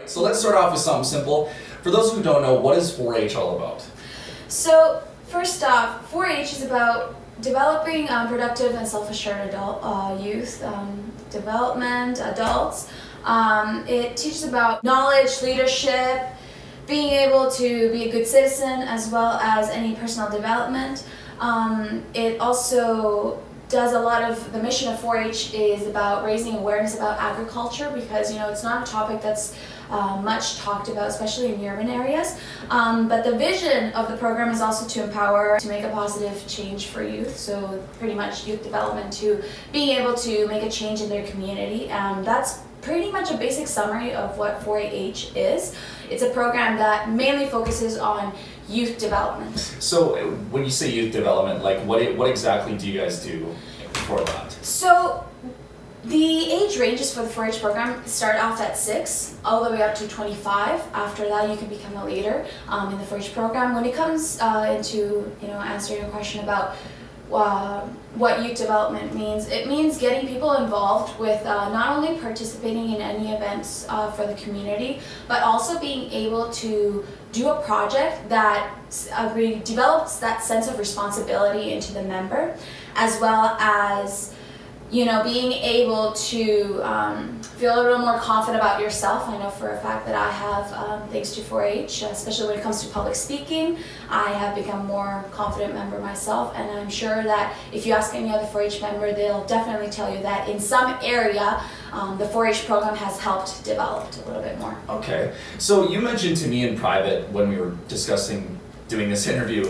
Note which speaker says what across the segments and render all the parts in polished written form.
Speaker 1: right, so let's start off with something simple. For those who don't know, what is 4-H all about?
Speaker 2: So first off, 4-H is about developing productive and self-assured youth development, adults. It teaches about knowledge, leadership, being able to be a good citizen, as well as any personal development. It also does a lot of, the mission of 4-H is about raising awareness about agriculture, because it's not a topic that's much talked about, especially in urban areas. But the vision of the program is also to empower, to make a positive change for youth. So pretty much youth development to being able to make a change in their community. That's pretty much a basic summary of what 4-H is. It's a program that mainly focuses on youth development.
Speaker 1: So when you say youth development, like what exactly do you guys do for that?
Speaker 2: So the age ranges for the 4-H program start off at 6 all the way up to 25. After that, you can become a leader in the 4-H program. When it comes into answering your question about what youth development means, it means getting people involved with not only participating in any events for the community, but also being able to do a project that develops that sense of responsibility into the member, as well as being able to feel a little more confident about yourself. I know for a fact that I have, thanks to 4-H, especially when it comes to public speaking, I have become a more confident member myself, and I'm sure that if you ask any other 4-H member, they'll definitely tell you that in some area, the 4-H program has helped develop a little bit more.
Speaker 1: Okay, so you mentioned to me in private when we were discussing doing this interview,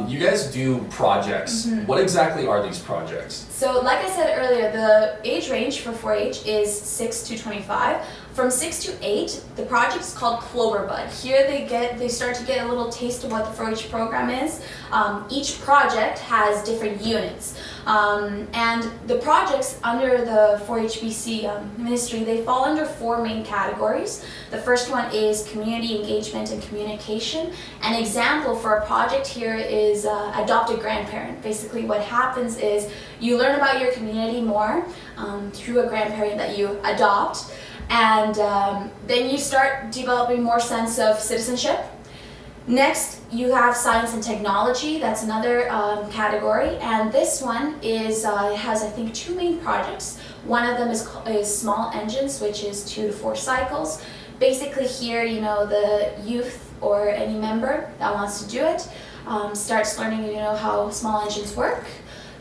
Speaker 1: you guys do projects. Mm-hmm. What exactly are these projects?
Speaker 2: So like I said earlier, the age range for 4-H is 6 to 25. From 6 to 8, the project is called Clover Bud. Here they start to get a little taste of what the 4-H program is. Each project has different units. And the projects under the 4-H BC ministry, they fall under 4 main categories. The first one is community engagement and communication. An example for a project here is adopted grandparent. Basically what happens is you learn about your community more through a grandparent that you adopt, and then you start developing more sense of citizenship. Next, you have science and technology. That's another category, and this one is has, I think, 2 main projects. One of them is small engines, which is 2 to 4 cycles. Basically here, the youth or any member that wants to do it starts learning, how small engines work.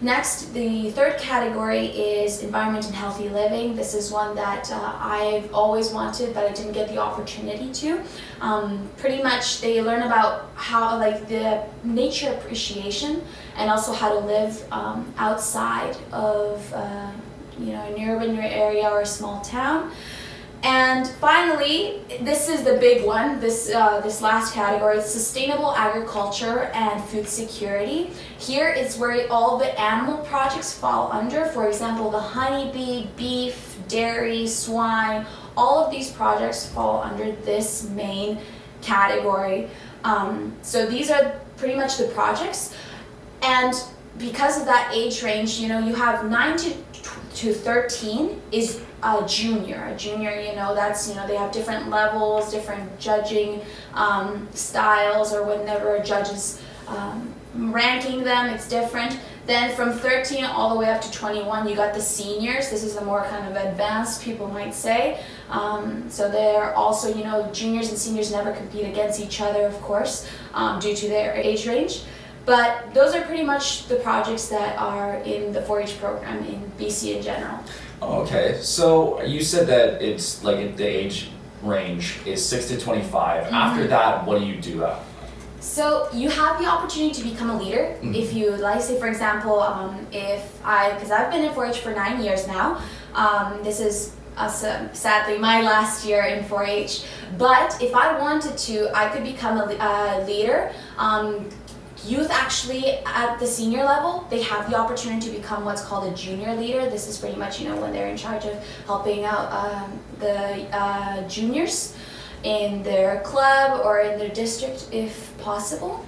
Speaker 2: Next, the third category is environment and healthy living. This is one that I've always wanted, but I didn't get the opportunity to. Pretty much they learn about how, the nature appreciation, and also how to live outside of an urban area or a small town. And finally, this is the big one, this last category, is sustainable agriculture and food security. Here is where all the animal projects fall under. For example, the honeybee, beef, dairy, swine, all of these projects fall under this main category. So these are pretty much the projects. And because of that age range, you have 9 to 13 is a junior. A junior, that's, they have different levels, different judging styles, or whenever a judge is ranking them, it's different. Then from 13 all the way up to 21, you got the seniors. This is the more kind of advanced, people might say. So they're also, juniors and seniors never compete against each other, of course, due to their age range. But those are pretty much the projects that are in the 4-H program in BC in general.
Speaker 1: Okay, so you said that it's like the age range is 6 to 25. Mm-hmm. After that, what do you do?
Speaker 2: So you have the opportunity to become a leader. Mm-hmm. If you like, say for example, because I've been in 4-H for 9 years now, this is sadly my last year in 4-H, but if I wanted to, I could become a leader. Youth actually at the senior level, they have the opportunity to become what's called a junior leader. This is pretty much, when they're in charge of helping out the juniors in their club or in their district if possible.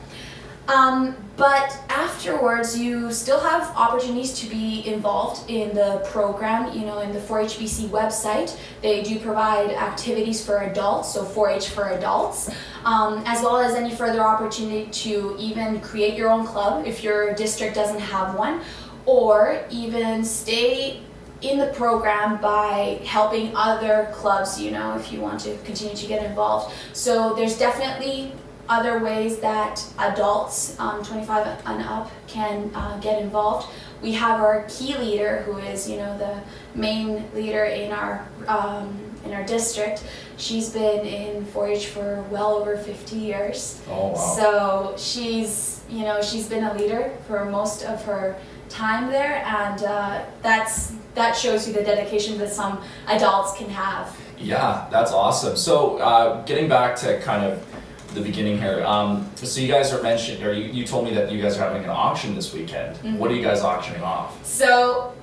Speaker 2: But afterwards, you still have opportunities to be involved in the program. You know, in the 4-HBC website, they do provide activities for adults, so 4-H for adults, as well as any further opportunity to even create your own club if your district doesn't have one, or even stay in the program by helping other clubs, you know, if you want to continue to get involved. So there's definitely other ways that adults 25 and up can get involved. We have our key leader, who is, you know, the main leader in our district. She's been in 4-H for well over 50 years.
Speaker 1: Oh, wow.
Speaker 2: So she's been a leader for most of her time there, and that shows you the dedication that some adults can have.
Speaker 1: Yeah, that's awesome. So getting back to kind of the beginning here, so you guys are mentioning, or you told me that you guys are having an auction this weekend. Mm-hmm. What are you guys auctioning off?
Speaker 2: So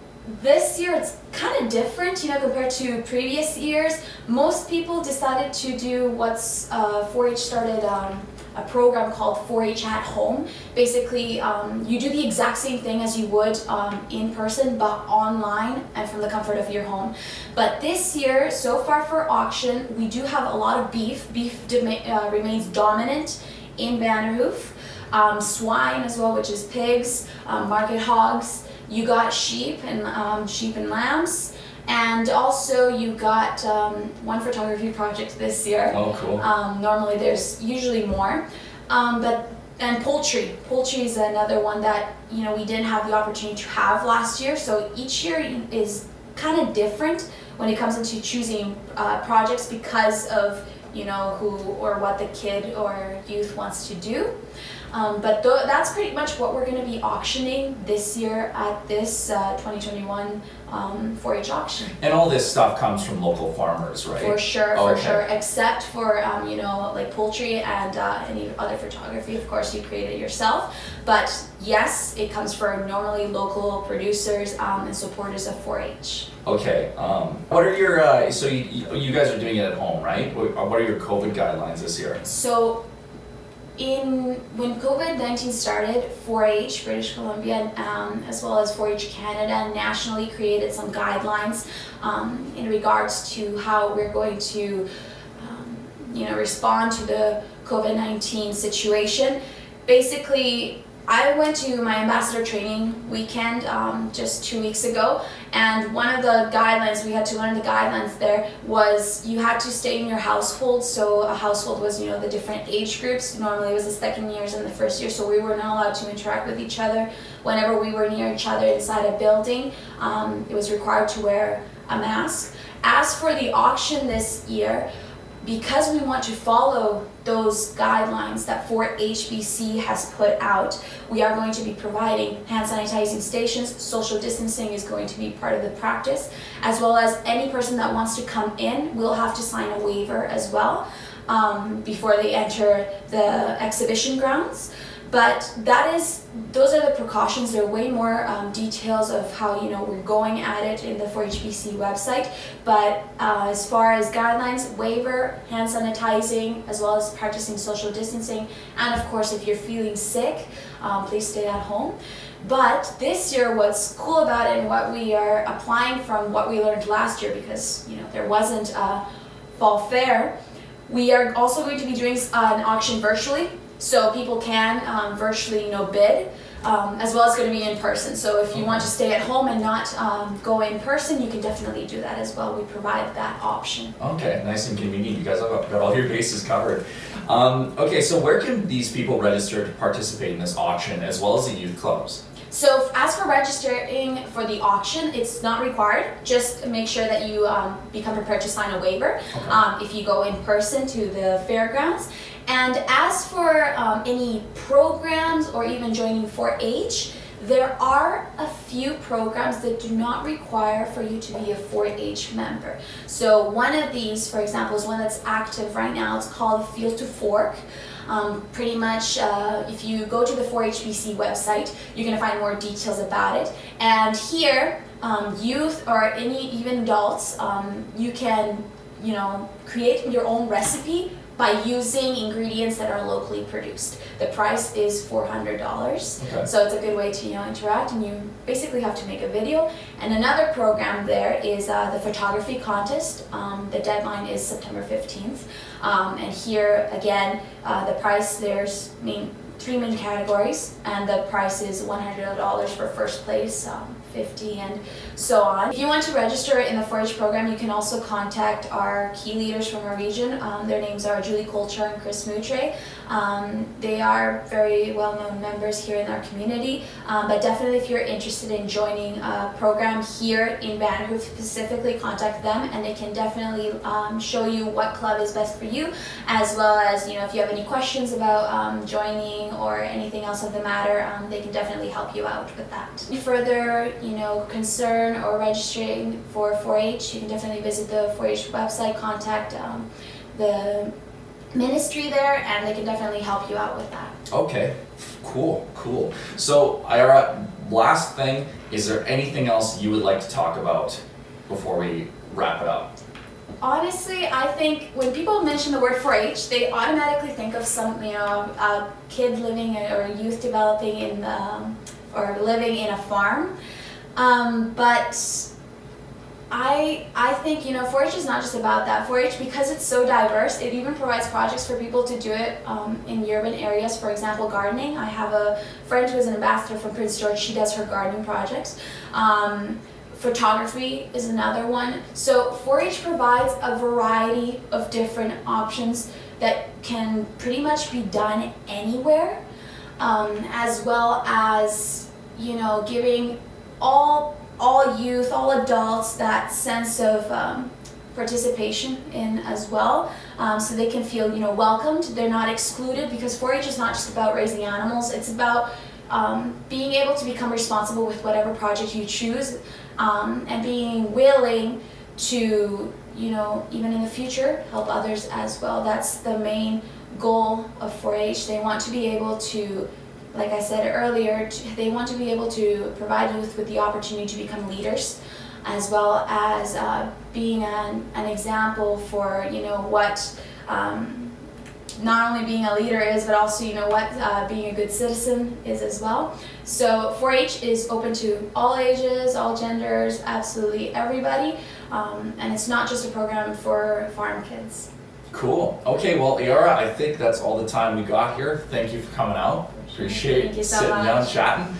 Speaker 2: this year it's kind of different, you know, compared to previous years. Most people decided to do what's 4-H started a program called 4-H at Home. Basically, you do the exact same thing as you would in person, but online and from the comfort of your home. But this year, so far for auction, we do have a lot of beef. Beef remains dominant in Vanderhoof. Swine as well, which is pigs, market hogs. You got sheep and lambs. And also you got one photography project this year.
Speaker 1: Oh, cool.
Speaker 2: Normally there's usually more. And poultry. Poultry is another one that, you know, we didn't have the opportunity to have last year. So each year is kind of different when it comes into choosing projects because of, you know, who or what the kid or youth wants to do. But that's pretty much what we're going to be auctioning this year at this 2021 4-H auction.
Speaker 1: And all this stuff comes from local farmers, right?
Speaker 2: For sure,
Speaker 1: okay.
Speaker 2: For sure. Except for, you know, like poultry and any other photography, of course, you create it yourself. But yes, it comes from normally local producers and supporters of 4-H.
Speaker 1: Okay. What are your, so you guys are doing it at home, right? What are your COVID guidelines this year?
Speaker 2: So, when COVID-19 started, 4-H British Columbia as well as 4-H Canada nationally created some guidelines in regards to how we're going to respond to the COVID-19 situation. Basically, I went to my ambassador training weekend just 2 weeks ago, and one of the guidelines, we had to learn the guidelines there, was you had to stay in your household. So a household was, you know, the different age groups. Normally it was the second years and the first year, so we were not allowed to interact with each other. Whenever we were near each other inside a building, it was required to wear a mask. As for the auction this year, because we want to follow those guidelines that 4-HBC has put out, we are going to be providing hand sanitizing stations. Social distancing is going to be part of the practice, as well as any person that wants to come in will have to sign a waiver as well before they enter the exhibition grounds. But those are the precautions. There are way more details of how, you know, we're going at it in the 4-HBC website. But as far as guidelines, waiver, hand sanitizing, as well as practicing social distancing, and of course, if you're feeling sick, please stay at home. But this year, what's cool about it and what we are applying from what we learned last year, because, you know, there wasn't a fall fair, we are also going to be doing an auction virtually. So people can virtually, you know, bid, as well as going to be in person. So if you want to stay at home and not go in person, you can definitely do that as well. We provide that option. Okay,
Speaker 1: nice and convenient. You guys have got all your bases covered. Okay, so where can these people register to participate in this auction, as well as the youth clubs?
Speaker 2: So as for registering for the auction, it's not required. Just make sure that you become prepared to sign a waiver if you go in person to the fairgrounds. And as for any programs or even joining 4-H, there are a few programs that do not require for you to be a 4-H member. So one of these, for example, is one that's active right now. It's called Field to Fork. Pretty much, if you go to the 4-HBC website, you're going to find more details about it. And here, youth or any even adults, you can, you know, create your own recipe by using ingredients that are locally produced. The price is $400,
Speaker 1: Okay.
Speaker 2: so it's a good way to interact, and you basically have to make a video. And another program there is the photography contest. The deadline is September 15th, and here again the price, there's three main categories, and the price is $100 for first place, $50 and so on. If you want to register in the 4-H program, you can also contact our key leaders from our region. Their names are Julie Colcher and Chris Moutre. They are very well-known members here in our community, but definitely if you're interested in joining a program here in Vanderhoof specifically, contact them, and they can definitely show you what club is best for you, as well as if you have any questions about joining or anything else of the matter, they can definitely help you out with that. Any further concern or registering for 4-H, you can definitely visit the 4-H website, contact the ministry there, and they can definitely help you out with that.
Speaker 1: Okay, cool. So Iara, last thing, is there anything else you would like to talk about before we wrap it up?
Speaker 2: Honestly, I think when people mention the word 4-H, they automatically think of some, a kid living or a youth developing in or living in a farm. But I think 4-H is not just about that. 4-H, because it's so diverse, it even provides projects for people to do it in urban areas. For example, gardening. I have a friend who is an ambassador from Prince George. She does her gardening projects. Photography is another one. So 4-H provides a variety of different options that can pretty much be done anywhere, as well as giving all youth, all adults that sense of participation in as well, so they can feel welcomed. They're not excluded, because 4-H is not just about raising animals. It's about being able to become responsible with whatever project you choose, and being willing to even in the future help others as well. That's the main goal of 4-H. They want to be able to, like I said earlier, they want to be able to provide youth with the opportunity to become leaders, as well as being an example for what not only being a leader is, but also what being a good citizen is as well. So 4-H is open to all ages, all genders, absolutely everybody, and it's not just a program for farm kids.
Speaker 1: Cool. Okay, well, Iara, I think that's all the time we got here. Thank you for coming out. Appreciate
Speaker 2: Thank you so
Speaker 1: sitting down
Speaker 2: much.
Speaker 1: chatting.